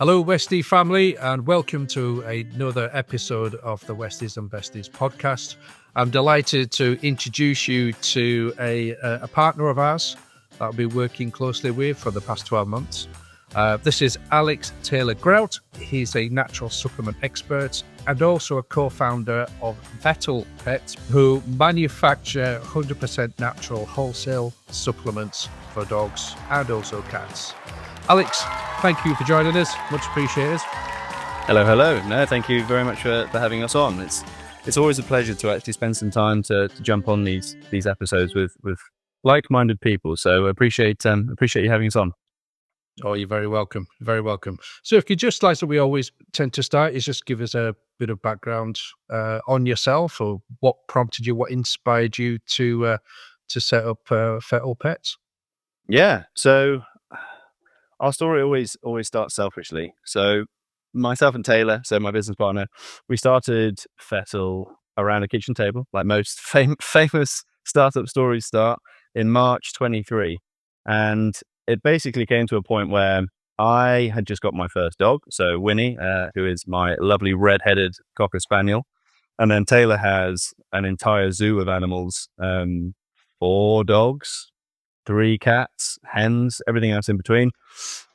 Hello, Westie family, and welcome to another episode of the Westies and Besties podcast. I'm delighted to introduce you to a partner of ours that I've been working closely with for the past 12 months. This is Alex Taylor-Grout. He's a natural supplement expert and also a co-founder of Fettle Pets, who manufacture 100% natural wholesale supplements for dogs and also cats. Alex, thank you for joining us. Much appreciated. Hello. No, thank you very much for having us on. It's always a pleasure to actually spend some time to jump on these episodes with like-minded people. So appreciate you having us on. Oh, you're very welcome. Very welcome. So if you just, like we always tend to start, is just give us a bit of background on yourself, or what prompted you, what inspired you to set up Fettle Pets. Yeah. So our story always starts selfishly. So myself and Taylor, so my business partner, we started Fettle around a kitchen table, like most famous startup stories start, in March 23. And it basically came to a point where I had just got my first dog, so Winnie, who is my lovely red-headed Cocker Spaniel. And then Taylor has an entire zoo of animals, 4 dogs, 3 cats, hens, everything else in between.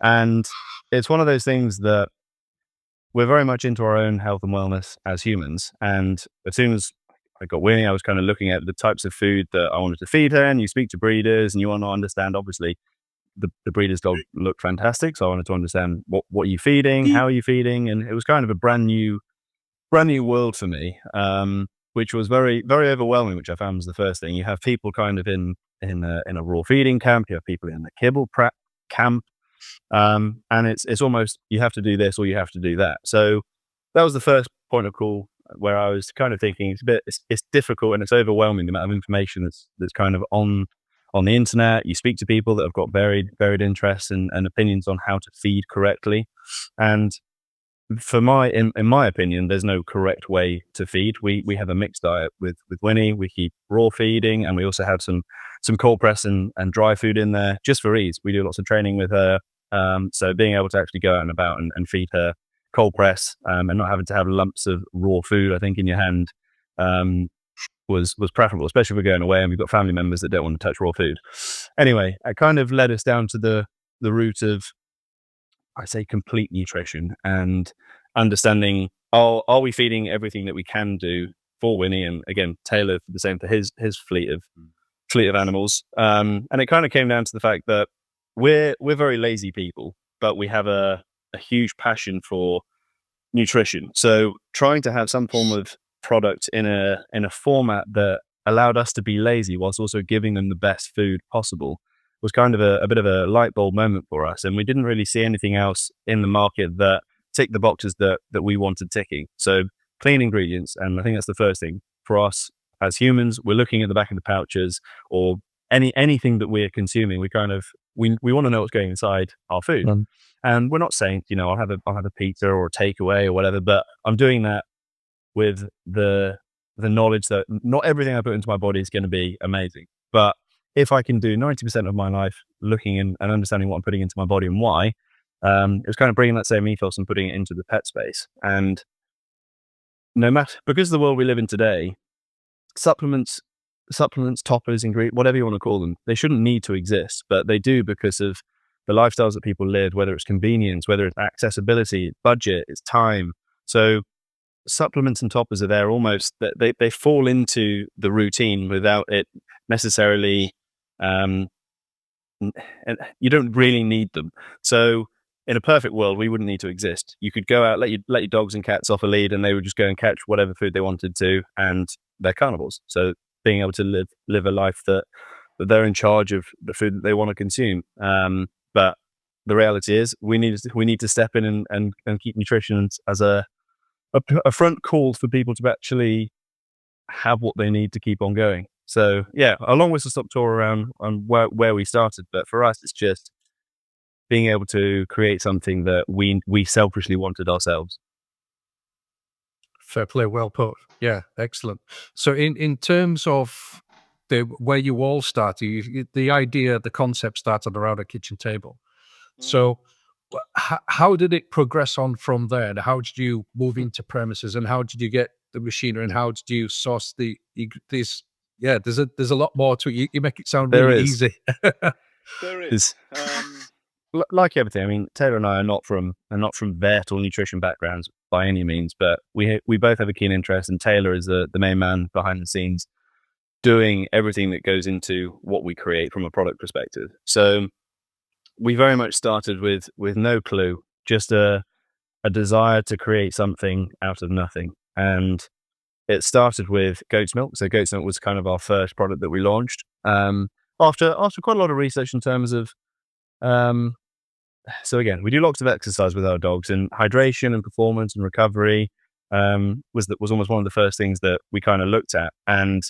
And it's one of those things that we're very much into our own health and wellness as humans. And as soon as I got Winnie, I was kind of looking at the types of food that I wanted to feed her. And you speak to breeders and you want to understand, obviously, the breeder's dog looked fantastic. So I wanted to understand what are you feeding, how are you feeding? And it was kind of a brand new world for me, which was very, very overwhelming, which I found was the first thing. You have people kind of in a raw feeding camp, you have people in the kibble prep camp, and it's almost you have to do this or you have to do that. So that was the first point of call where I was kind of thinking it's difficult and it's overwhelming, the amount of information that's kind of on the internet. You speak to people that have got varied interests and opinions on how to feed correctly, and in my opinion, there's no correct way to feed. We have a mixed diet with Winnie. We keep raw feeding, and we also have some cold press and dry food in there just for ease. We do lots of training with her, so being able to actually go out and about and feed her cold press and not having to have lumps of raw food, I think, in your hand was preferable, especially if we're going away and we've got family members that don't want to touch raw food. Anyway, it kind of led us down to the route of, I say, complete nutrition and understanding, are we feeding everything that we can do for Winnie? And again, Taylor, the same for his fleet of animals. And it kind of came down to the fact that we're very lazy people, but we have a huge passion for nutrition. So trying to have some form of product in a format that allowed us to be lazy whilst also giving them the best food possible was kind of a bit of a light bulb moment for us. And we didn't really see anything else in the market that ticked the boxes that we wanted ticking. So clean ingredients. And I think that's the first thing for us as humans. We're looking at the back of the pouches or anything that we're consuming. We want to know what's going inside our food. And we're not saying, I'll have a pizza or a takeaway or whatever, but I'm doing that with the knowledge that not everything I put into my body is going to be amazing. But if I can do 90% of my life looking and understanding what I'm putting into my body and why, it was kind of bringing that same ethos and putting it into the pet space. And no matter, because of the world we live in today, supplements, toppers, ingredients, whatever you want to call them, they shouldn't need to exist, but they do because of the lifestyles that people live, whether it's convenience, whether it's accessibility, budget, it's time. So supplements and toppers are there almost, they fall into the routine without it necessarily, and you don't really need them. So in a perfect world, we wouldn't need to exist. You could go out, let your dogs and cats off a lead, and they would just go and catch whatever food they wanted to, and they're carnivores. So being able to live a life that they're in charge of the food that they want to consume. But the reality is, we need to step in and keep nutrition as a front call for people to actually have what they need to keep on going. So yeah, a long whistle stop tour around on where we started, but for us, it's just being able to create something that we selfishly wanted ourselves. Fair play, well put. Yeah, excellent. So in terms of where you all started, the idea, the concept started around a kitchen table. So How did it progress on from there? And how did you move into premises? And how did you get the machinery? And how did you source these? Yeah, there's a lot more to it. You make it sound There really is. easy. There is. Like everything, I mean, Taylor and I are not from vet or nutrition backgrounds by any means, but we both have a keen interest, and Taylor is the main man behind the scenes, doing everything that goes into what we create from a product perspective. So we very much started with no clue, just a desire to create something out of nothing, and it started with goat's milk. So goat's milk was kind of our first product that we launched. After quite a lot of research in terms of so again, we do lots of exercise with our dogs, and hydration and performance and recovery was almost one of the first things that we kind of looked at. And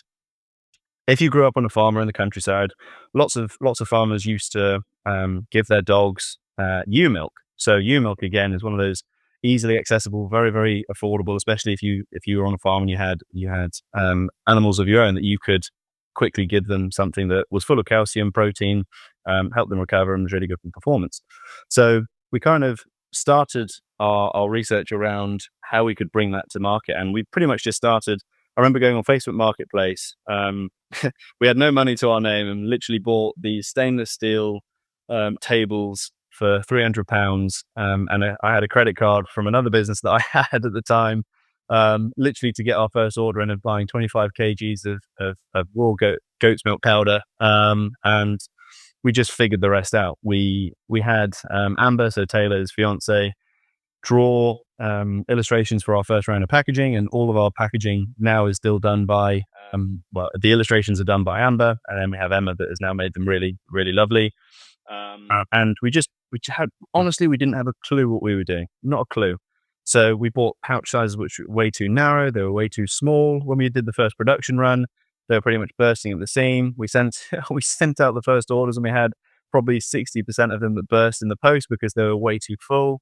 if you grew up on a farm or in the countryside, lots of farmers used to give their dogs ewe milk. So ewe milk again is one of those easily accessible, very, very affordable, especially if you were on a farm and you had animals of your own, that you could quickly give them something that was full of calcium, protein, help them recover, and was really good for performance. So we kind of started our research around how we could bring that to market, and we pretty much just started. I remember going on Facebook Marketplace. We had no money to our name and literally bought these stainless steel tables for £300. And I had a credit card from another business that I had at the time, literally to get our first order, and of buying 25 kgs of raw goat's milk powder. And we just figured the rest out. We had Amber, so Taylor's fiance, draw illustrations for our first round of packaging, and all of our packaging now is still done by the illustrations are done by Amber, and then we have Emma that has now made them really, really lovely. And we had, honestly, we didn't have a clue what we were doing, not a clue. So we bought pouch sizes which were way too narrow, they were way too small. When we did the first production run, they were pretty much bursting at the seam. We sent out the first orders, and we had probably 60% of them that burst in the post because they were way too full.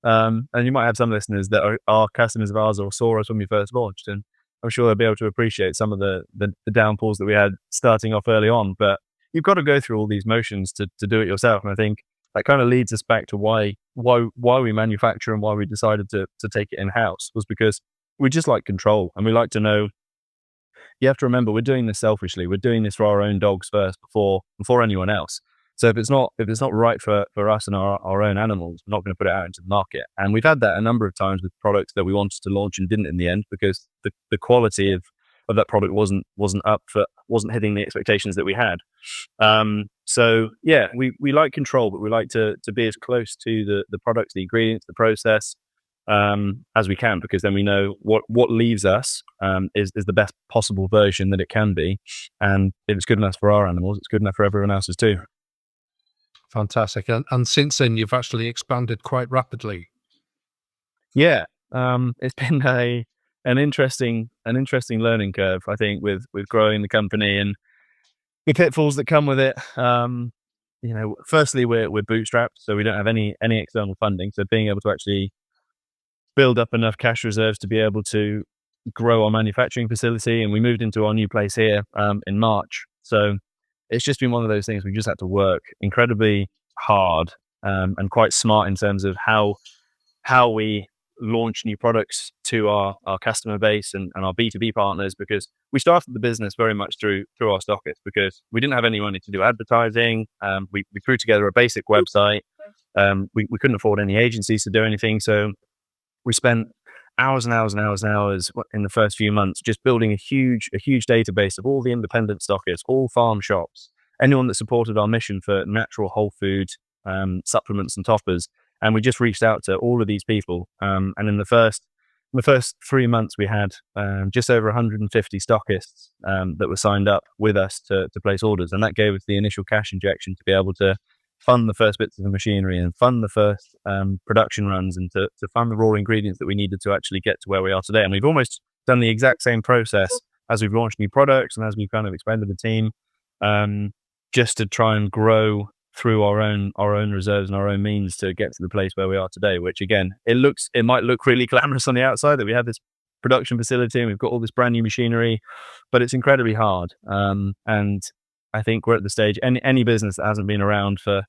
And you might have some listeners that are customers of ours or saw us when we first launched, and I'm sure they'll be able to appreciate some of the downfalls that we had starting off early on. But you've got to go through all these motions to do it yourself. And I think that kind of leads us back to why we manufacture and why we decided to take it in-house, was because we just like control, and we like to know. You have to remember, we're doing this selfishly. We're doing this for our own dogs first before anyone else. So if it's not right for us and our own animals, we're not going to put it out into the market. And we've had that a number of times with products that we wanted to launch and didn't in the end, because the quality of that product wasn't hitting the expectations that we had. So yeah, we like control, but we like to be as close to the products, the ingredients, the process as we can, because then we know what leaves us is the best possible version that it can be. And if it's good enough for our animals, it's good enough for everyone else's too. Fantastic. And since then, you've actually expanded quite rapidly. Yeah. It's been an interesting learning curve, I think, with growing the company and the pitfalls that come with it. Firstly, we're bootstrapped, so we don't have any external funding. So being able to actually build up enough cash reserves to be able to grow our manufacturing facility, and we moved into our new place here in March. So it's just been one of those things. We just had to work incredibly hard and quite smart in terms of how we launch new products to our customer base and our B2B partners, because we started the business very much through our stockists, because we didn't have any money to do advertising. We threw together a basic website. We couldn't afford any agencies to do anything. So we spent hours and hours and hours and hours in the first few months just building a huge database of all the independent stockists, all farm shops, anyone that supported our mission for natural whole food supplements and toppers. And we just reached out to all of these people. And in the first 3 months, we had just over 150 stockists that were signed up with us to place orders. And that gave us the initial cash injection to be able to fund the first bits of the machinery and fund the first production runs, and to fund the raw ingredients that we needed to actually get to where we are today. And we've almost done the exact same process as we've launched new products and as we've kind of expanded the team, just to try and grow through our own reserves and our own means to get to the place where we are today, which again, it might look really glamorous on the outside that we have this production facility and we've got all this brand new machinery, but it's incredibly hard. And I think we're at the stage, any business that hasn't been around for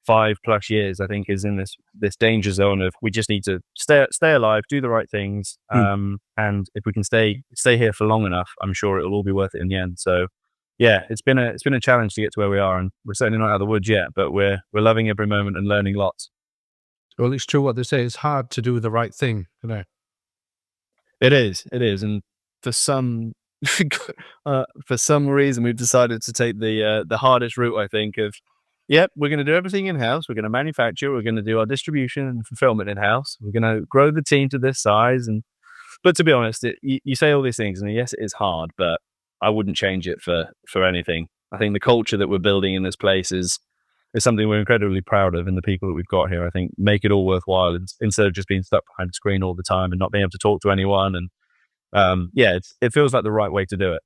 5+ years, I think, is in this danger zone of we just need to stay alive, do the right things, and if we can stay here for long enough, I'm sure it'll all be worth it in the end. So yeah, it's been a challenge to get to where we are, and we're certainly not out of the woods yet, but we're loving every moment and learning lots. Well, it's true what they say. It's hard to do the right thing, you know. It is, and for some for some reason we've decided to take the hardest route. I think of, yep, we're going to do everything in house. We're going to manufacture. We're going to do our distribution and fulfillment in house. We're going to grow the team to this size. But to be honest, you say all these things, and yes, it is hard, but I wouldn't change it for anything. I think the culture that we're building in this place is something we're incredibly proud of, and the people that we've got here, I think, make it all worthwhile instead of just being stuck behind a screen all the time and not being able to talk to anyone. And it feels like the right way to do it.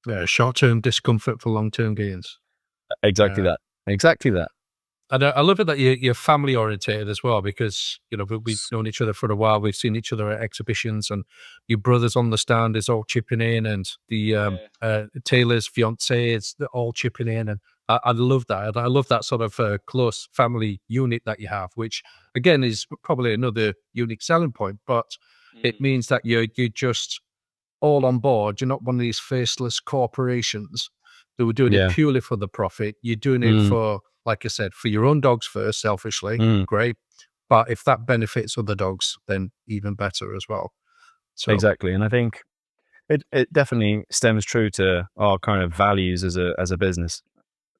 Yeah, short-term discomfort for long-term gains. Exactly that. And I love it that you're family orientated as well, because we've known each other for a while. We've seen each other at exhibitions, and your brothers on the stand is all chipping in, and the Taylor's fiance is all chipping in, and I love that. I love that sort of close family unit that you have, which again is probably another unique selling point. But it means that you're just all on board. You're not one of these faceless corporations who are doing it purely for the profit. You're doing it for, like I said, for your own dogs first, selfishly, great. But if that benefits other dogs, then even better as well. So exactly, and I think it definitely stems true to our kind of values as a business.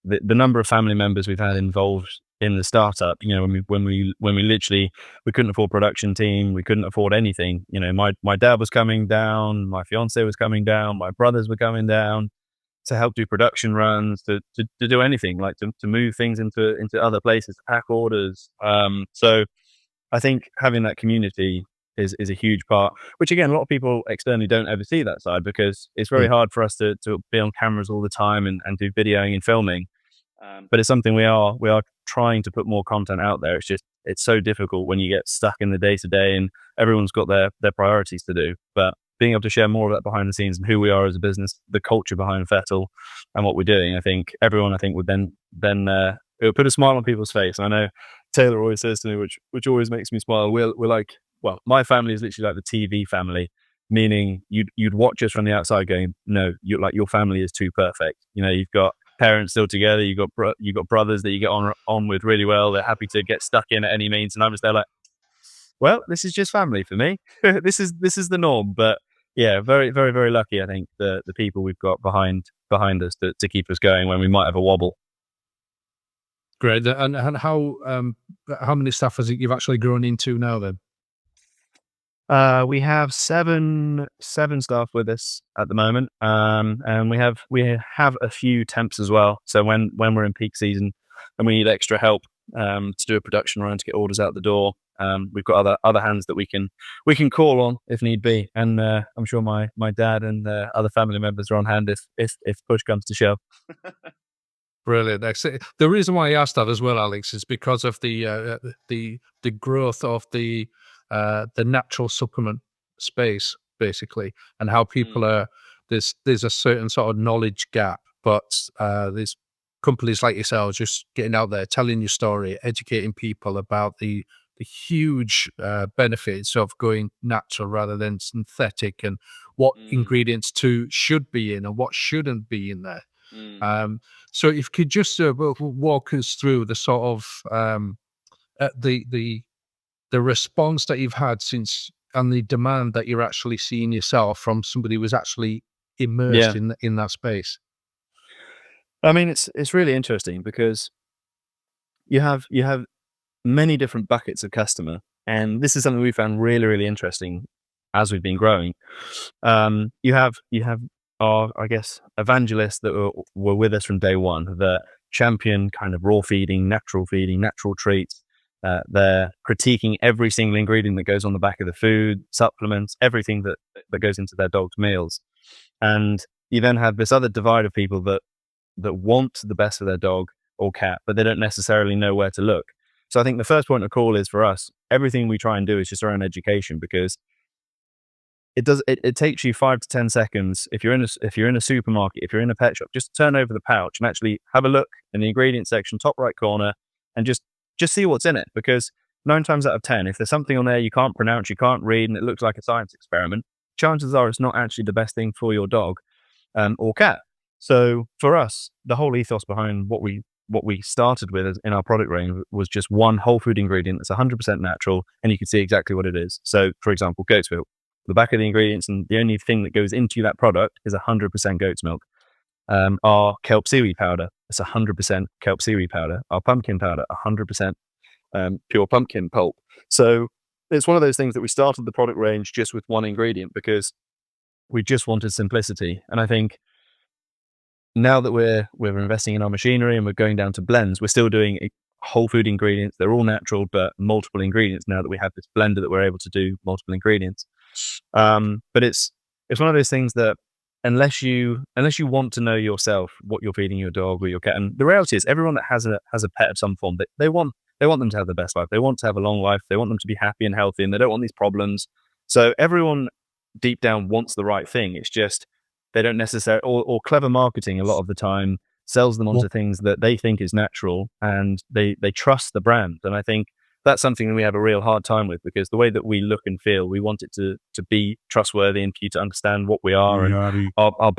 The number of family members we've had involved in the startup, when we literally, we couldn't afford production team, we couldn't afford anything. My dad was coming down, my fiance was coming down, my brothers were coming down to help do production runs, to do anything, like to move things into other places, to pack orders. So I think having that community is a huge part, which again, a lot of people externally don't ever see that side, because it's very hard for us to be on cameras all the time and do videoing and filming. But it's something we are trying to put more content out there. It's so difficult when you get stuck in the day to day and everyone's got their priorities to do. But being able to share more of that behind the scenes and who we are as a business, the culture behind Fettle and what we're doing, I think everyone would then it would put a smile on people's face. And I know Taylor always says to me, which always makes me smile, we're like, well, my family is literally like the TV family, meaning you'd watch us from the outside going, no, your family is too perfect. You've got parents still together, you've got brothers that you get on with really well. They're happy to get stuck in at any means, and I'm just there like, well, this is just family for me. This is the norm. But yeah, very, very, very lucky, I think, the people we've got behind us to keep us going when we might have a wobble. Great. And how many staff has you've actually grown into now then? We have seven staff with us at the moment, and we have a few temps as well. So when we're in peak season and we need extra help to do a production run to get orders out the door, we've got other hands that we can call on if need be. And I'm sure my dad and other family members are on hand if push comes to shove. Brilliant. The reason why I asked that as well, Alex, is because of the growth of the natural supplement space, basically, and how people are. There's a certain sort of knowledge gap, but there's companies like yourselves just getting out there, telling your story, educating people about the huge benefits of going natural rather than synthetic, and what ingredients should be in and what shouldn't be in there. So if you could just walk us through the sort of the response that you've had since, and the demand that you're actually seeing yourself from somebody who was actually immersed in that space. I mean, it's really interesting because you have many different buckets of customer, and this is something we found really, really interesting as we've been growing. You have our, I guess, evangelists that were with us from day one, that champion kind of raw feeding, natural treats. They're critiquing every single ingredient that goes on the back of the food, supplements, everything that goes into their dog's meals. And you then have this other divide of people that want the best for their dog or cat, but they don't necessarily know where to look. So I think the first point of call is, for us, everything we try and do is just around education, because it takes you 5 to 10 seconds if you're in a supermarket, if you're in a pet shop, just turn over the pouch and actually have a look in the ingredient section, top right corner, and just see what's in it, because 9 times out of 10, if there's something on there you can't pronounce, you can't read, and it looks like a science experiment, chances are it's not actually the best thing for your dog or cat. So for us, the whole ethos behind what we started with in our product range was just one whole food ingredient that's 100% natural, and you can see exactly what it is. So, for example, goat's milk. The back of the ingredients, and the only thing that goes into that product is 100% goat's milk. Our kelp seaweed powder, it's 100% kelp seaweed powder. Our pumpkin powder, 100% pure pumpkin pulp. So it's one of those things that we started the product range just with one ingredient because we just wanted simplicity. And I think now that we're investing in our machinery and we're going down to blends, we're still doing whole food ingredients. They're all natural, but multiple ingredients now that we have this blender that we're able to do multiple ingredients. But it's one of those things that unless you want to know yourself what you're feeding your dog or your cat, and the reality is everyone that has a pet of some form, they want them to have the best life. They want to have a long life. They want them to be happy and healthy, and they don't want these problems. So everyone deep down wants the right thing. It's just they don't necessarily, or clever marketing a lot of the time sells them onto things that they think is natural, and they trust the brand. And I think that's something that we have a real hard time with, because the way that we look and feel, we want it to be trustworthy and for you to understand what we are. And our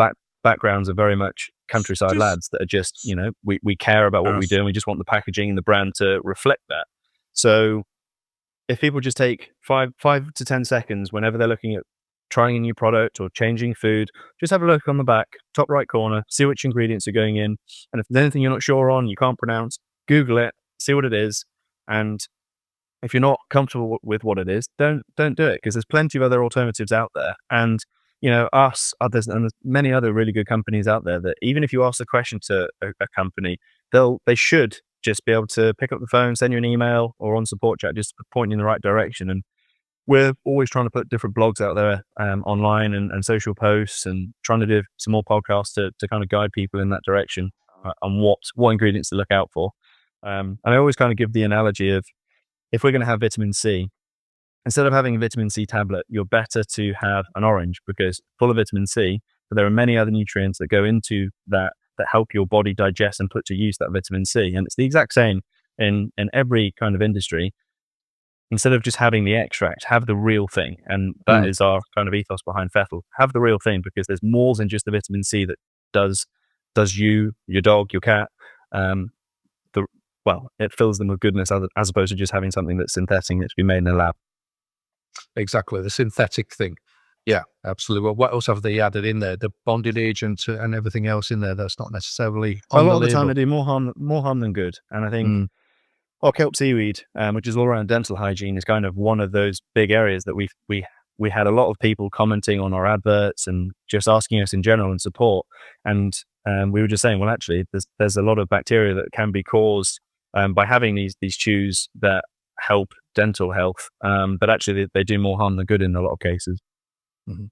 backgrounds are very much countryside lads that are just, we care about what we do, and we just want the packaging and the brand to reflect that. So if people just take 5 to 10 seconds whenever they're looking at trying a new product or changing food, just have a look on the back, top right corner, see which ingredients are going in. And if there's anything you're not sure on, you can't pronounce, Google it, see what it is. And if you're not comfortable with what it is, don't do it, because there's plenty of other alternatives out there. And, others, and there's many other really good companies out there that even if you ask the question to a company, they should just be able to pick up the phone, send you an email or on support chat, just point you in the right direction. And we're always trying to put different blogs out there online and social posts, and trying to do some more podcasts to kind of guide people in that direction on what ingredients to look out for. And I always kind of give the analogy of, if we're going to have vitamin C, instead of having a vitamin C tablet, you're better to have an orange, because full of vitamin C, but there are many other nutrients that go into that help your body digest and put to use that vitamin C. And it's the exact same in every kind of industry. Instead of just having the extract, have the real thing. And that is our kind of ethos behind Fettle. Have the real thing, because there's more than just the vitamin C that does you, your dog, your cat. It fills them with goodness, as opposed to just having something that's synthetic, that's been made in a lab. Exactly, the synthetic thing. Yeah, absolutely. Well, what else have they added in there? The bonding agent and everything else in there that's not necessarily on a lot the of the label. time they do more harm than good. And I think our kelp seaweed, which is all around dental hygiene, is kind of one of those big areas that we had a lot of people commenting on our adverts and just asking us in general and support. And we were just saying, well, actually, there's a lot of bacteria that can be caused by having these chews that help dental health, but actually they do more harm than good in a lot of cases. Mm-hmm.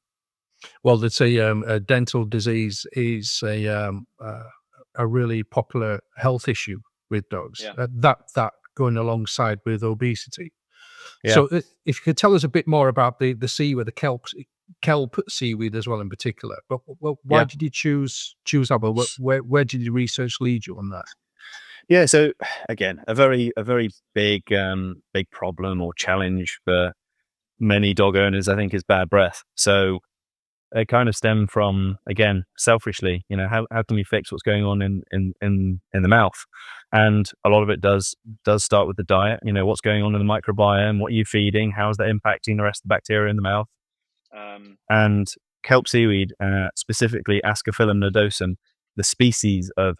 Well, let's say a dental disease is a really popular health issue with dogs. Yeah. That going alongside with obesity. Yeah. So if you could tell us a bit more about the seaweed, the kelp seaweed as well in particular. But why did you choose that? But where did your research lead you on that? Yeah, so again, a very big problem or challenge for many dog owners, I think, is bad breath. So it kind of stemmed from, again, selfishly, how can we fix what's going on in the mouth? And a lot of it does start with the diet. What's going on in the microbiome, what are you feeding, how's that impacting the rest of the bacteria in the mouth? And kelp seaweed, specifically Ascophyllum nodosum, the species of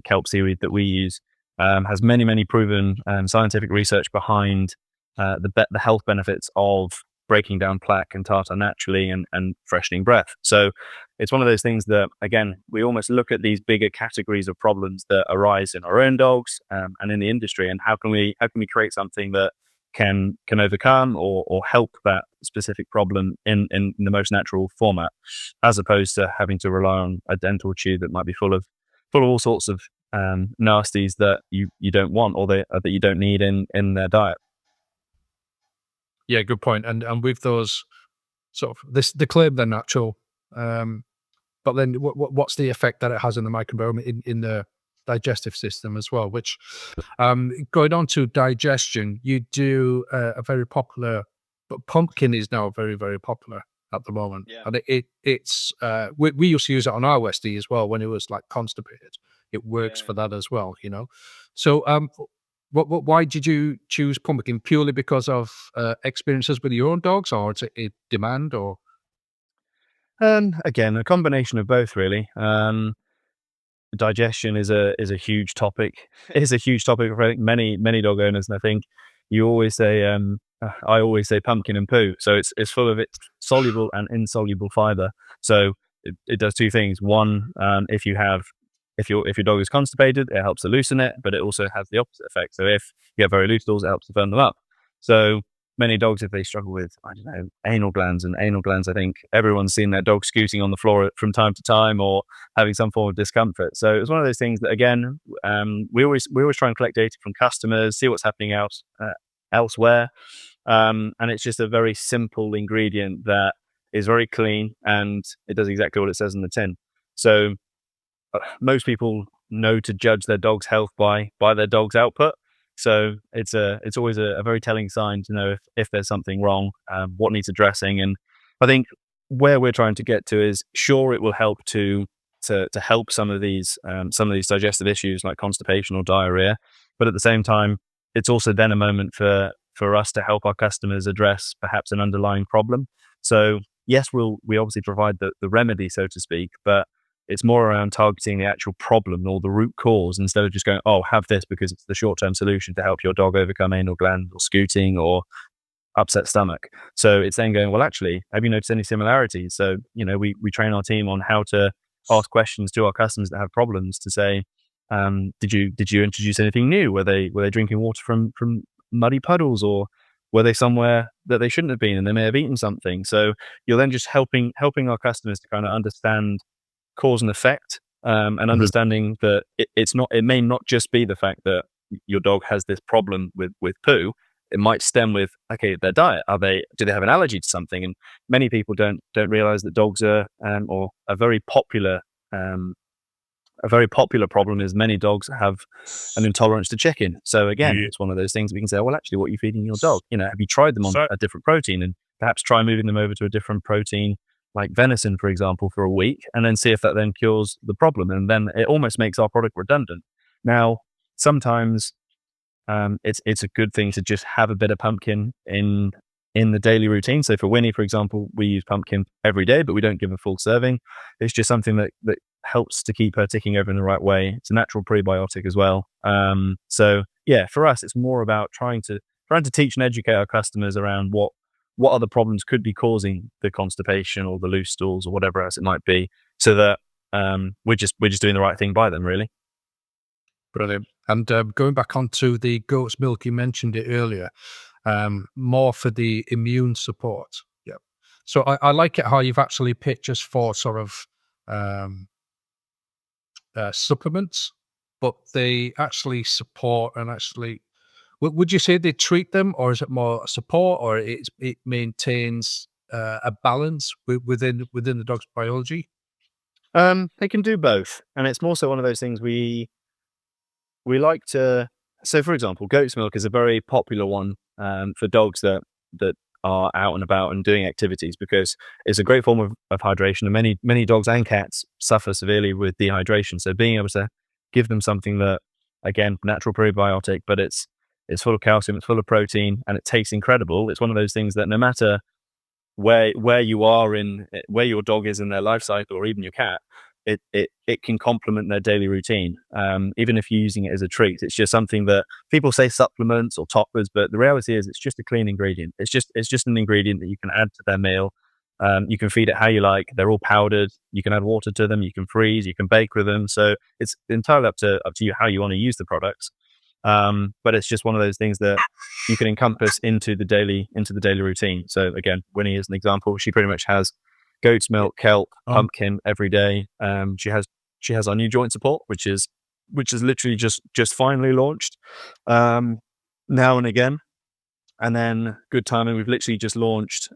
kelp seaweed that we use, has many proven scientific research behind the health benefits of breaking down plaque and tartar naturally and freshening breath. So it's one of those things that, again, we almost look at these bigger categories of problems that arise in our own dogs and in the industry, and how can we create something that can overcome or help that specific problem in the most natural format, as opposed to having to rely on a dental chew that might be full of all sorts of nasties that you don't want, or that you don't need in their diet. Yeah, good point. And with those sort of they claim they're natural, but then what's the effect that it has in the microbiome in the digestive system as well. Which, going on to digestion, you do a very popular, but pumpkin is now very, very popular at the moment, Yeah. and it's we used to use it on our Westie as well when it was like constipated. It works for that as well, you know. So, why did you choose pumpkin? Purely because of experiences with your own dogs, or is it a demand, or? Again, a combination of both, really. Digestion is a huge topic. It's a huge topic for many dog owners, and I think you always say, I always say pumpkin and poo. So it's full of its soluble and insoluble fiber. So it does two things. One, if your dog is constipated, it helps to loosen it, but it also has the opposite effect. So if you have very loose stools, it helps to firm them up. So many dogs, if they struggle with, I don't know, anal glands, I think everyone's seen their dog scooting on the floor from time to time or having some form of discomfort. So it's one of those things that, again, we always try and collect data from customers, see what's happening elsewhere. And it's just a very simple ingredient that is very clean and it does exactly what it says in the tin. So most people know to judge their dog's health by their dog's output. So it's always a very telling sign to know if there's something wrong, what needs addressing. And I think where we're trying to get to is, sure, it will help to help some of these digestive issues like constipation or diarrhea, but at the same time, it's also then a moment for us to help our customers address perhaps an underlying problem. So yes, we obviously provide the remedy, so to speak, but it's more around targeting the actual problem or the root cause instead of just going, oh, have this because it's the short-term solution to help your dog overcome anal gland or scooting or upset stomach. So it's then going, well, actually, have you noticed any similarities? So, we train our team on how to ask questions to our customers that have problems to say, did you introduce anything new? Were they drinking water from muddy puddles, or were they somewhere that they shouldn't have been and they may have eaten something? So you're then just helping our customers to kind of understand cause and effect, and understanding that it may not just be the fact that your dog has this problem with poo. It might stem with, okay, their diet. Do they have an allergy to something? And many people don't realize that dogs are, or a very popular problem is many dogs have an intolerance to chicken. So again, it's one of those things we can say, well, actually, what are you feeding your dog? Have you tried them on a different protein, and perhaps try moving them over to a different protein like venison, for example, for a week, and then see if that then cures the problem. And then it almost makes our product redundant. Now, sometimes it's a good thing to just have a bit of pumpkin in the daily routine. So for Winnie, for example, we use pumpkin every day, but we don't give a full serving. It's just something that helps to keep her ticking over in the right way. It's a natural prebiotic as well. So yeah, for us, it's more about trying to teach and educate our customers around what other problems could be causing the constipation or the loose stools or whatever else it might be, so that we're just doing the right thing by them, really. Brilliant. And going back onto the goat's milk, you mentioned it earlier, more for the immune support. Yeah. So I like it how you've actually picked just for sort of supplements, but they actually support and actually. Would you say they treat them, or is it more support, or it maintains a balance within the dog's biology? They can do both, and it's more so one of those things we like to. So, for example, goat's milk is a very popular one for dogs that are out and about and doing activities, because it's a great form of hydration, and many dogs and cats suffer severely with dehydration. So being able to give them something that, again, natural prebiotic, but it's full of calcium, it's full of protein, and it tastes incredible. It's one of those things that no matter where you are where your dog is in their life cycle, or even your cat, it can complement their daily routine. Even if you're using it as a treat, it's just something that people say supplements or toppers, but the reality is it's just a clean ingredient. It's just an ingredient that you can add to their meal. You can feed it how you like. They're all powdered. You can add water to them. You can freeze. You can bake with them. So it's entirely up to you how you want to use the products. But it's just one of those things that you can encompass into the daily routine. So again, Winnie is an example. She pretty much has goat's milk, kelp, pumpkin every day. She has our new joint support, which is literally just finally launched now and again. And then good timing, we've literally just launched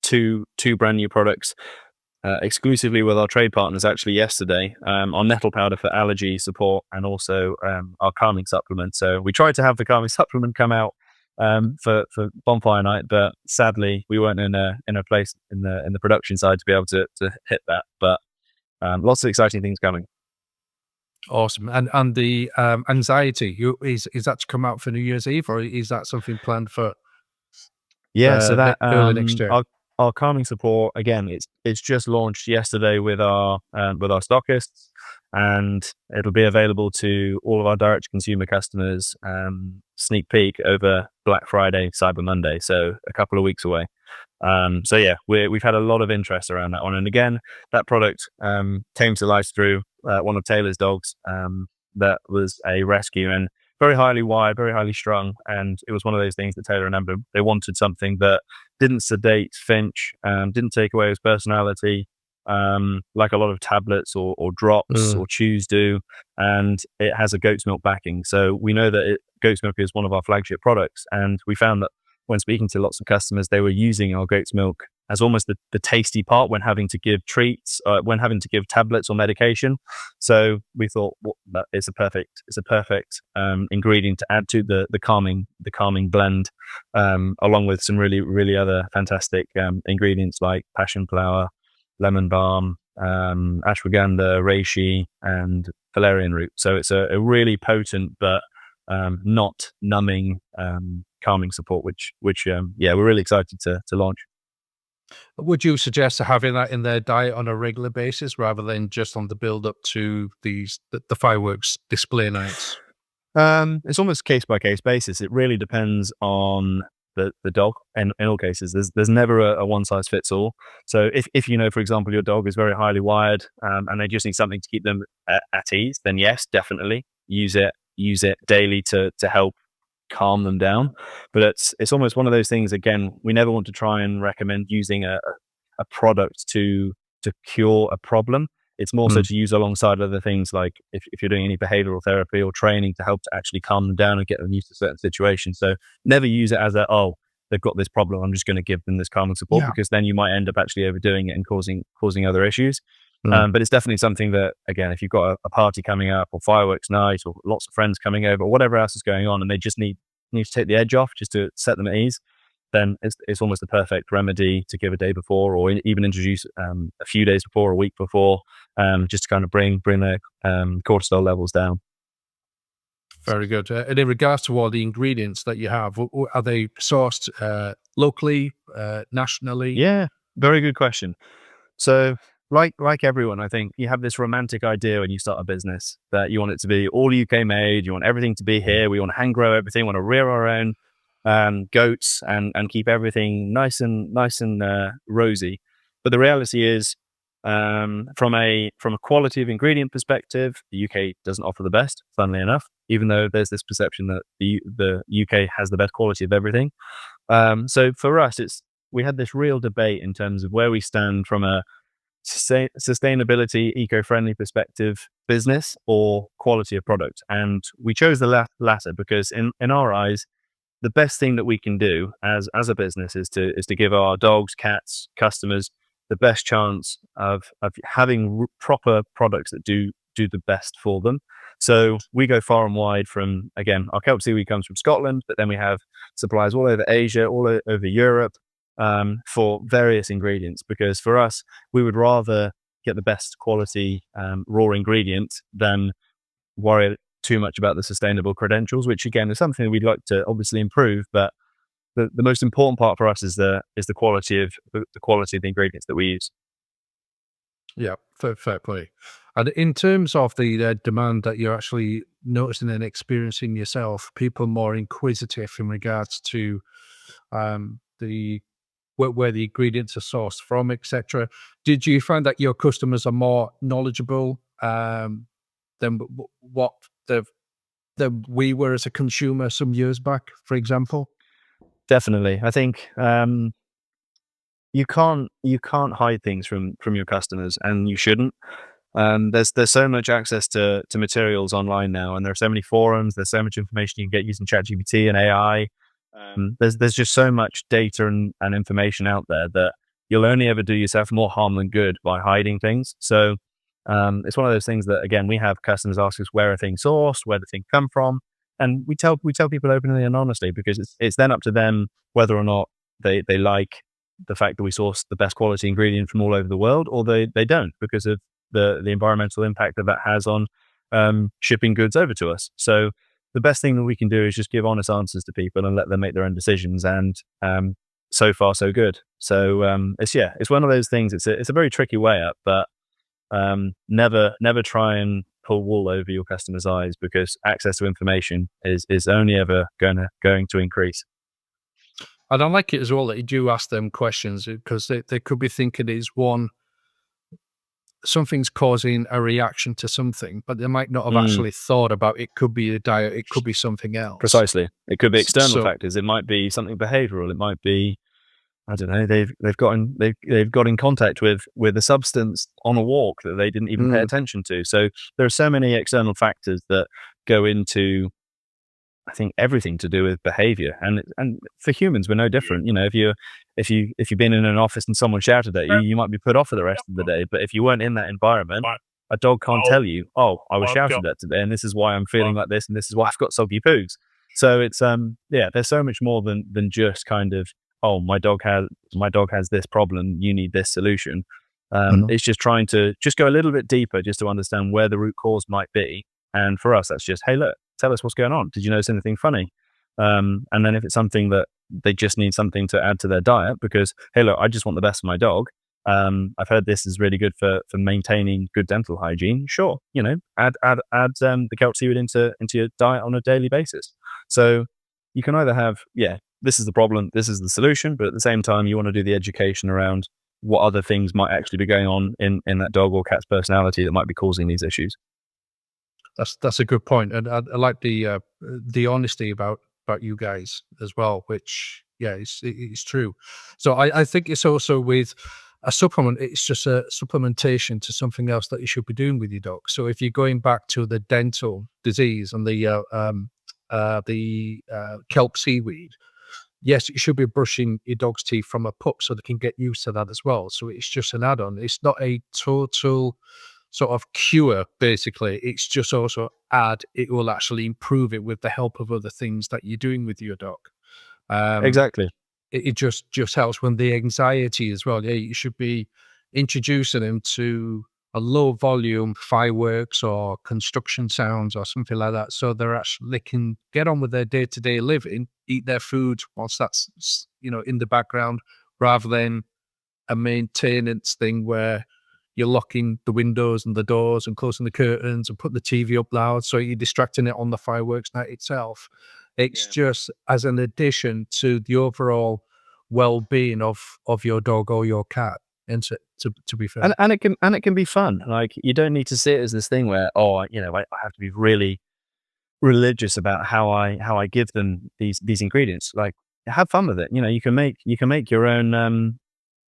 two brand new products. exclusively with our trade partners actually yesterday on nettle powder for allergy support and also our calming supplement. So we tried to have the calming supplement come out for bonfire night, but sadly we weren't in a place in the production side to be able to hit that. But lots of exciting things coming. Awesome. And the anxiety, is that to come out for New Year's Eve, or is that something planned for So that early next year? our calming support, again, it's just launched yesterday with our stockists, and it'll be available to all of our direct consumer customers sneak peek over Black Friday, Cyber Monday, so a couple of weeks away. So yeah, we've had a lot of interest around that one, and again, that product came to life through one of Taylor's dogs that was a rescue, and very highly wired, very highly strung, and it was one of those things that Taylor and Amber, they wanted something that didn't sedate Finch, didn't take away his personality, like a lot of tablets or drops or chews do, and it has a goat's milk backing. So we know that goat's milk is one of our flagship products, and we found that when speaking to lots of customers, they were using our goat's milk as almost the tasty part when having to give treats, when having to give tablets or medication. So we thought, that it's a perfect ingredient to add to the calming blend, along with some really other fantastic ingredients like passion flower, lemon balm, ashwagandha, reishi, and valerian root. So it's a really potent but not numbing calming support, which we're really excited to launch. Would you suggest having that in their diet on a regular basis rather than just on the build up to the fireworks display nights? It's almost case by case basis. It really depends on the dog, and in all cases there's never a one size fits all. So if you know, for example, your dog is very highly wired and they just need something to keep them at ease, then yes, definitely use it daily to help calm them down. But it's almost one of those things, again, we never want to try and recommend using a product to cure a problem. It's more so to use alongside other things, like if you're doing any behavioral therapy or training to help to actually calm them down and get them used to certain situations. So never use it as they've got this problem, I'm just going to give them this calming support, because then you might end up actually overdoing it and causing other issues. But it's definitely something that, again, if you've got a party coming up or fireworks night or lots of friends coming over or whatever else is going on, and they just need to take the edge off just to set them at ease, then it's almost the perfect remedy to give a day before, or even introduce a few days before, a week before, just to kind of bring their cortisol levels down. Very good. And in regards to all the ingredients that you have, are they sourced locally, nationally? Yeah, very good question. So like everyone, I think you have this romantic idea when you start a business that you want it to be all UK made. You want everything to be here. We want to hand grow everything. We want to rear our own goats and keep everything nice and rosy. But the reality is, from a quality of ingredient perspective, the UK doesn't offer the best, funnily enough, even though there's this perception that the UK has the best quality of everything. So for us, we had this real debate in terms of where we stand from a sustainability, eco-friendly perspective, business or quality of product. And we chose the latter because in our eyes, the best thing that we can do as a business is to give our dogs, cats, customers the best chance of having proper products that do the best for them. So we go far and wide from, again, our Kelp seaweed comes from Scotland, but then we have suppliers all over Asia, all over Europe, for various ingredients, because for us, we would rather get the best quality raw ingredient than worry too much about the sustainable credentials, which again is something we'd like to obviously improve, but the most important part for us is the quality of the ingredients that we use. Yeah, fair play. And in terms of the demand that you're actually noticing and experiencing yourself, people more inquisitive in regards to where the ingredients are sourced from, etc. Did you find that your customers are more knowledgeable than what than we were as a consumer some years back, for example? Definitely, I think you can't hide things from your customers, and you shouldn't. There's so much access to materials online now, and there are so many forums. There's so much information you can get using ChatGPT and AI. There's just so much data and information out there that you'll only ever do yourself more harm than good by hiding things. So it's one of those things that, again, we have customers ask us where are things sourced, where do things come from, and we tell people openly and honestly, because it's then up to them whether or not they like the fact that we source the best quality ingredient from all over the world, or they don't, because of the environmental impact that has on shipping goods over to us. So the best thing that we can do is just give honest answers to people and let them make their own decisions. And so far, so good. So it's one of those things. It's a very tricky way up, but never try and pull wool over your customers' eyes, because access to information is only ever going to increase. And I like it as well that you do ask them questions, because they could be thinking something's causing a reaction to something, but they might not have actually thought about it. Could be a diet, it could be something else. Precisely. It could be external factors. It might be something behavioral. It might be, I don't know, they've got in contact with a substance on a walk that they didn't even pay attention to. So there are so many external factors that go into, I think, everything to do with behavior. And for humans, we're no different. You know, if you've been in an office and someone shouted at you, you might be put off for the rest of the day. But if you weren't in that environment, a dog can't tell you, oh, I was shouted at today, and this is why I'm feeling like this, and this is why I've got soggy poos. So it's there's so much more than just kind of, oh, my dog has this problem, you need this solution. It's just trying to just go a little bit deeper, just to understand where the root cause might be. And for us, that's just, hey, look, tell us what's going on. Did you notice anything funny? And then if it's something that they just need something to add to their diet, because, hey, look, I just want the best for my dog. I've heard this is really good for maintaining good dental hygiene. Sure, add the Kelp seaweed into your diet on a daily basis. So you can either have, this is the problem, this is the solution, but at the same time, you want to do the education around what other things might actually be going on in that dog or cat's personality that might be causing these issues. That's a good point, and I like the honesty about you guys as well, which it's true. So I think it's also with a supplement, it's just a supplementation to something else that you should be doing with your dog. So if you're going back to the dental disease and the kelp seaweed, yes, you should be brushing your dog's teeth from a pup so they can get used to that as well. So it's just an add-on. It's not a total sort of cure, basically. It's just also it will actually improve it with the help of other things that you're doing with your dog. Exactly. It just helps when the anxiety as well. Yeah, you should be introducing them to a low volume fireworks or construction sounds or something like that, so they can get on with their day-to-day living, eat their food whilst that's in the background, rather than a maintenance thing where you're locking the windows and the doors and closing the curtains and putting the TV up loud, so you're distracting it on the fireworks night itself. It's just as an addition to the overall well-being of your dog or your cat. And to be fair, and it can be fun. Like, you don't need to see it as this thing where, I have to be really religious about how I give them these ingredients. Like, have fun with it. You can make your own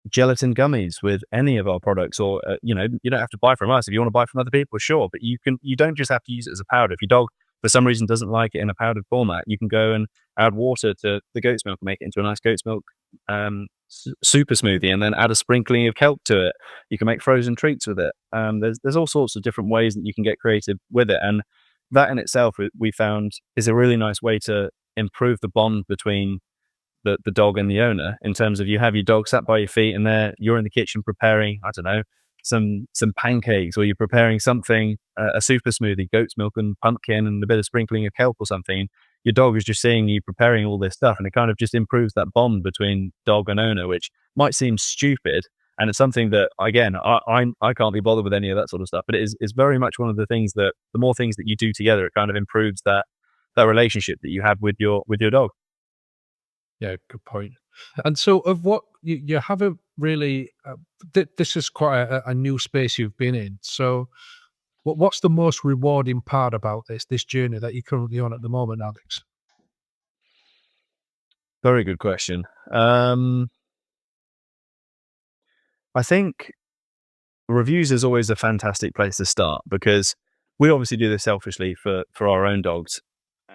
gelatin gummies with any of our products, or you don't have to buy from us. If you want to buy from other people, sure, but you don't just have to use it as a powder. If your dog for some reason doesn't like it in a powdered format, you can go and add water to the goat's milk and make it into a nice goat's milk super smoothie, and then add a sprinkling of kelp to it. You can make frozen treats with it. There's all sorts of different ways that you can get creative with it, and that in itself we found is a really nice way to improve the bond between the dog and the owner, in terms of, you have your dog sat by your feet and you're in the kitchen preparing, I don't know, some pancakes, or you're preparing something, a super smoothie, goat's milk and pumpkin and a bit of sprinkling of kelp or something. Your dog is just seeing you preparing all this stuff, and it kind of just improves that bond between dog and owner, which might seem stupid. And it's something that, again, I can't be bothered with any of that sort of stuff, but it is very much one of the things that, the more things that you do together, it kind of improves that relationship that you have with your dog. Yeah, good point. And so, of what you haven't really, this is quite a new space you've been in. So, what's the most rewarding part about this journey that you're currently on at the moment, Alex? Very good question. I think reviews is always a fantastic place to start, because we obviously do this selfishly for our own dogs.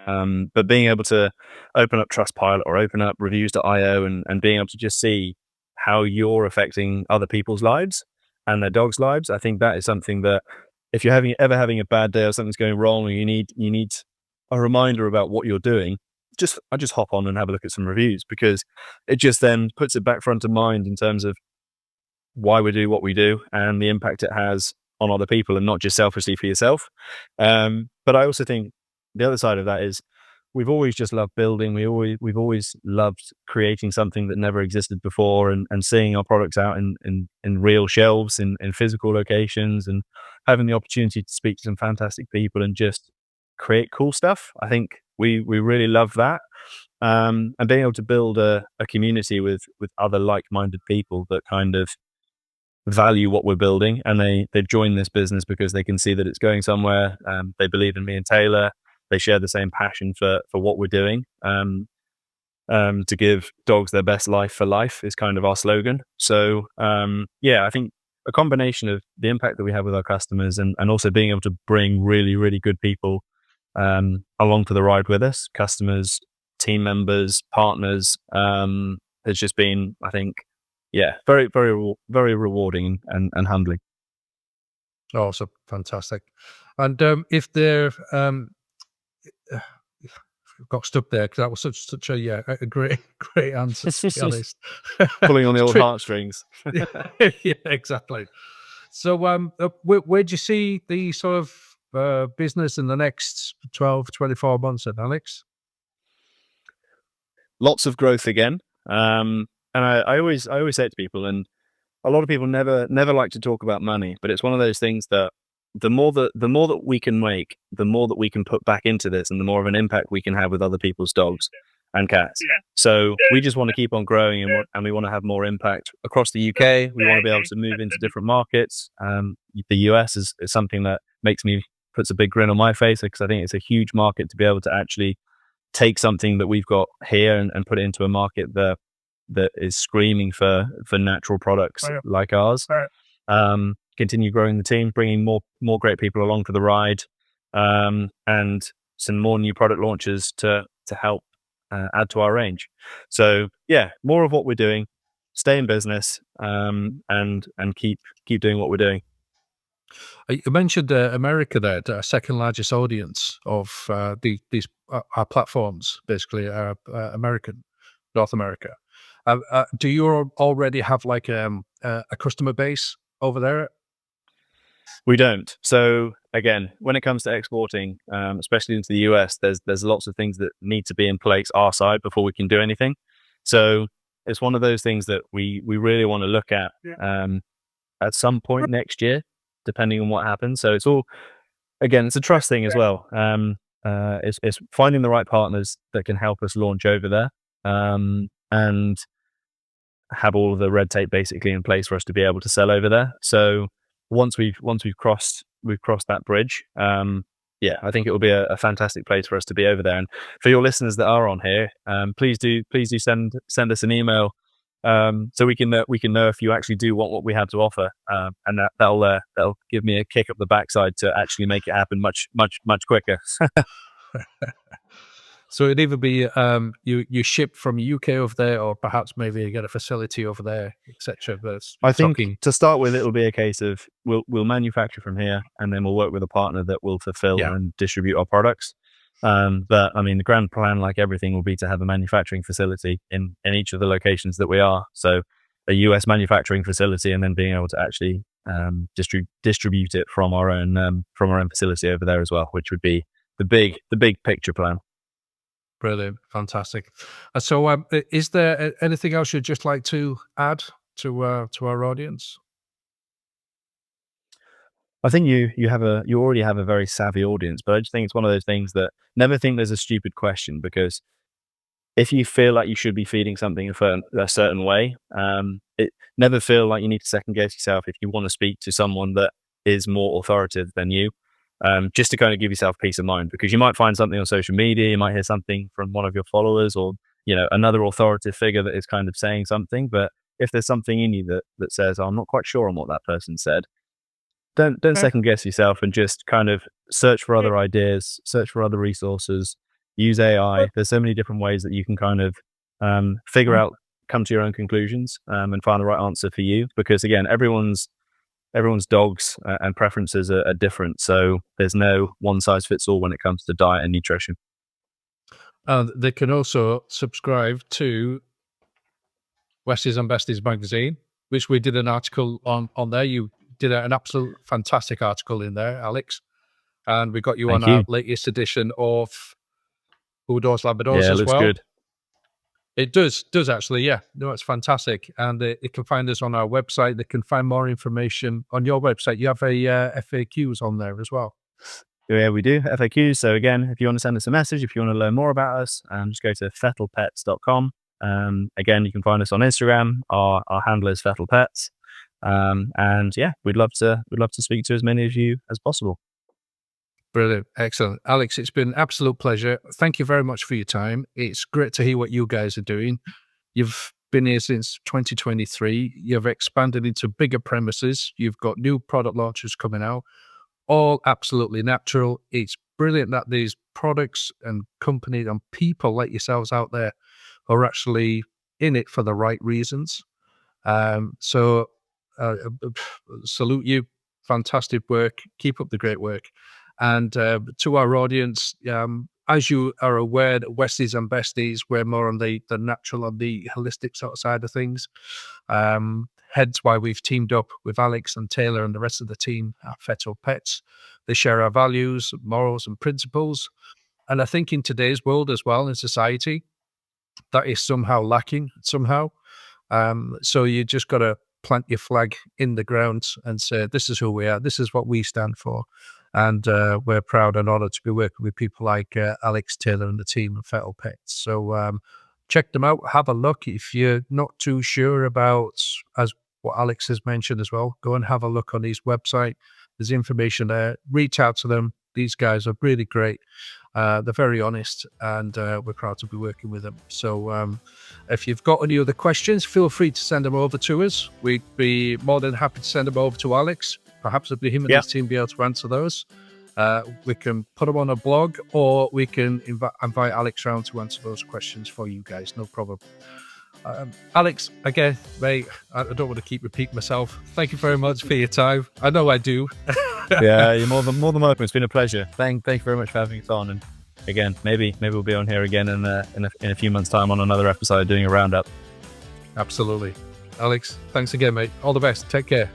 But being able to open up Trustpilot or open up reviews.io and being able to just see how you're affecting other people's lives and their dogs' lives. I think that is something that if you're ever having a bad day or something's going wrong, or you need a reminder about what you're doing, I just hop on and have a look at some reviews, because it just then puts it back front of mind in terms of why we do what we do and the impact it has on other people, and not just selfishly for yourself. But I also think the other side of that is we've always just loved building. We've always loved creating something that never existed before, and seeing our products out in real shelves, in physical locations, and having the opportunity to speak to some fantastic people and just create cool stuff. I think we really love that. And being able to build a community with other like-minded people that kind of value what we're building, and they've joined this business because they can see that it's going somewhere. They believe in me and Taylor. They share the same passion for what we're doing. To give dogs their best life for life is kind of our slogan. So I think a combination of the impact that we have with our customers, and also being able to bring really, really good people along for the ride with us, customers, team members, partners, has just been, I think, very, very, very rewarding and humbling. Awesome. Fantastic. And if they're got stuck there, because that was such a great answer, to be honest. Pulling on the old heartstrings. Yeah, exactly. So where do you see the sort of business in the next 12, 24 months then, Alex? Lots of growth again. And I always say it to people, and a lot of people never like to talk about money, but it's one of those things that the more that we can make, the more that we can put back into this, and the more of an impact we can have with other people's dogs and cats. So we just want to keep on growing, and we want to have more impact across the UK. We want to be able to move into different markets. The US is something that puts a big grin on my face, because I think it's a huge market to be able to actually take something that we've got here and put it into a market that is screaming for natural products like ours. Continue growing the team, bringing more great people along for the ride, and some more new product launches to help add to our range. So more of what we're doing, stay in business, and keep doing what we're doing. You mentioned America there, the second largest audience of these our platforms, basically, are American, North America. Do you already have like a customer base over there? We don't. So again, when it comes to exporting, especially into the US, there's lots of things that need to be in place our side before we can do anything. So it's one of those things that we really want to look at some point next year, depending on what happens. So it's all, again, it's a trust thing as well. It's finding the right partners that can help us launch over there, and have all of the red tape basically in place for us to be able to sell over there. So once we've crossed that bridge, I think it will be a fantastic place for us to be over there. And for your listeners that are on here, please do send us an email, so we can know if you actually do want what we have to offer, and that'll give me a kick up the backside to actually make it happen much quicker. So it'd either be you ship from UK over there, or perhaps maybe you get a facility over there, etc. I think to start with, it'll be a case of we'll manufacture from here, and then we'll work with a partner that will fulfill and distribute our products. But I mean, the grand plan, like everything, will be to have a manufacturing facility in each of the locations that we are. So a US manufacturing facility, and then being able to actually distribute it from our own facility over there as well, which would be the big picture plan. Brilliant, fantastic. So, is there anything else you'd just like to add to our audience? I think you already have a very savvy audience, but I just think it's one of those things that never think there's a stupid question, because if you feel like you should be feeding something a certain way, it never feel like you need to second guess yourself if you want to speak to someone that is more authoritative than you. Just to kind of give yourself peace of mind, because you might find something on social media, you might hear something from one of your followers, or another authoritative figure that is kind of saying something. But if there's something in you that says, I'm not quite sure on what that person said, don't second guess yourself, and just kind of search for other ideas, search for other resources, use AI. There's so many different ways that you can kind of figure out come to your own conclusions and find the right answer for you. Because again, everyone's dogs and preferences are different. So there's no one size fits all when it comes to diet and nutrition. They can also subscribe to Westies and Besties magazine, which we did an article on there. You did an absolute fantastic article in there, Alex. And we got you on our latest edition of Bulldogs Labradors as well. Good. It does actually, yeah. No, it's fantastic. And it can find us on our website. They can find more information on your website. You have FAQs on there as well. Yeah, we do, FAQs. So again, if you want to send us a message, if you want to learn more about us, just go to fettlepets.com. Again, you can find us on Instagram. Our handle is Fettle Pets. And yeah, we'd love to speak to as many of you as possible. Brilliant. Excellent. Alex, it's been an absolute pleasure. Thank you very much for your time. It's great to hear what you guys are doing. You've been here since 2023. You've expanded into bigger premises. You've got new product launches coming out, all absolutely natural. It's brilliant that these products and companies and people like yourselves out there are actually in it for the right reasons. So salute you. Fantastic work. Keep up the great work. And to our audience, as you are aware, that Westies and Besties, we're more on the natural and the holistic sort of side of things. Hence why we've teamed up with Alex and Taylor and the rest of the team at Fettle Pets. They share our values, morals, and principles. And I think in today's world as well, in society, that is somehow lacking somehow. So you just got to plant your flag in the ground and say, this is who we are. This is what we stand for. And we're proud and honored to be working with people like Alex Taylor and the team at Fettle Pets. So check them out. Have a look. If you're not too sure about, as what Alex has mentioned as well, go and have a look on his website. There's information there. Reach out to them. These guys are really great. They're very honest, and we're proud to be working with them. So if you've got any other questions, feel free to send them over to us. We'd be more than happy to send them over to Alex. Perhaps it'll be him and his team be able to answer those. We can put them on a blog, or we can invite Alex around to answer those questions for you guys. No problem. Alex, again, mate, I don't want to keep repeating myself. Thank you very much for your time. I know I do. Yeah, you're more than welcome. It's been a pleasure. Thank you very much for having us on. And again, maybe we'll be on here again in a few months' time on another episode doing a roundup. Absolutely. Alex, thanks again, mate. All the best. Take care.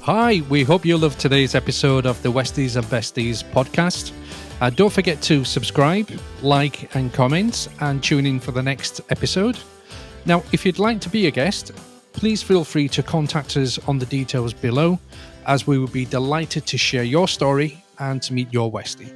Hi, we hope you loved today's episode of the Westies and Besties podcast. Don't forget to subscribe, like, and comment, and tune in for the next episode. Now, if you'd like to be a guest, please feel free to contact us on the details below, as we would be delighted to share your story and to meet your Westie.